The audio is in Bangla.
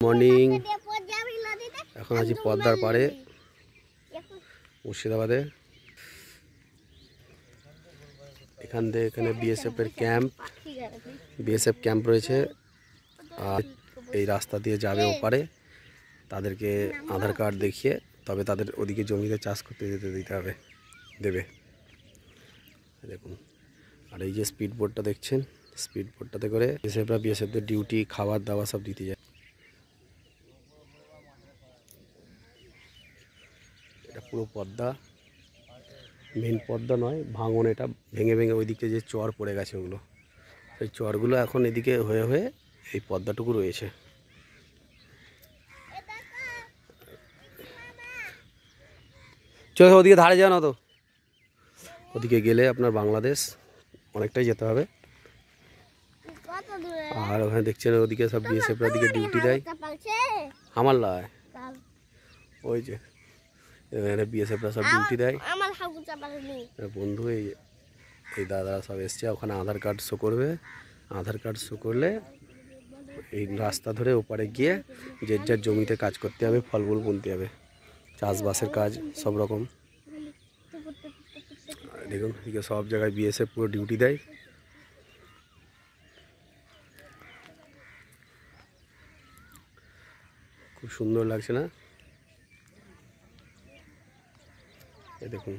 মর্নিং। এখন আছি পদ্মার পাড়ে মুর্শিদাবাদে। এখানে বিএসএফ এর ক্যাম্প, বিএসএফ ক্যাম্প রয়েছে। আর এই রাস্তা দিয়ে যাবে ওপারে, তাদেরকে আধার কার্ড দেখিয়ে তবে তাদের ওদিকে জমিতে চাষ করতে দেবে। দেখুন, আর এই যে স্পিড বোটটা দেখছেন, স্পিড বোটটাতে করে বিএসএফদের ডিউটি, খাবার দাবার সব দিতে যায়। এটা পুরো পদ্মা, মেন পদ্মা নয়, ভাঙন। এটা ভেঙে ভেঙে ওইদিকে যে চর পড়ে গেছে, ওগুলো সেই চরগুলো এখন এদিকে হয়ে হয়ে এই পদ্মাটুকু রয়েছে। চল ওদিকে ধারে যাও না তো, ওদিকে গেলে আপনার বাংলাদেশ অনেকটাই যেতে হবে। আর ওখানে দেখছেন ওদিকে সব বিএসএফরা দিকে ডিউটি দেয়। আমার লয়, ওই যে এখানে বিএসএফরা সব ডিউটি দেয়। বন্ধু এই দাদা সব এসছে, ওখানে আধার কার্ড শো করবে। আধার কার্ড শো করলে এই রাস্তা ধরে ওপারে গিয়ে যে যার জমিতে কাজ করতে হবে, ফলমূল বুনতে হবে, চাষবাসের কাজ সব রকম। দেখুন এদিকে সব জায়গায় বিএসএফ পুরো ডিউটি দেয়। খুব সুন্দর লাগছে না? এই দেখুন।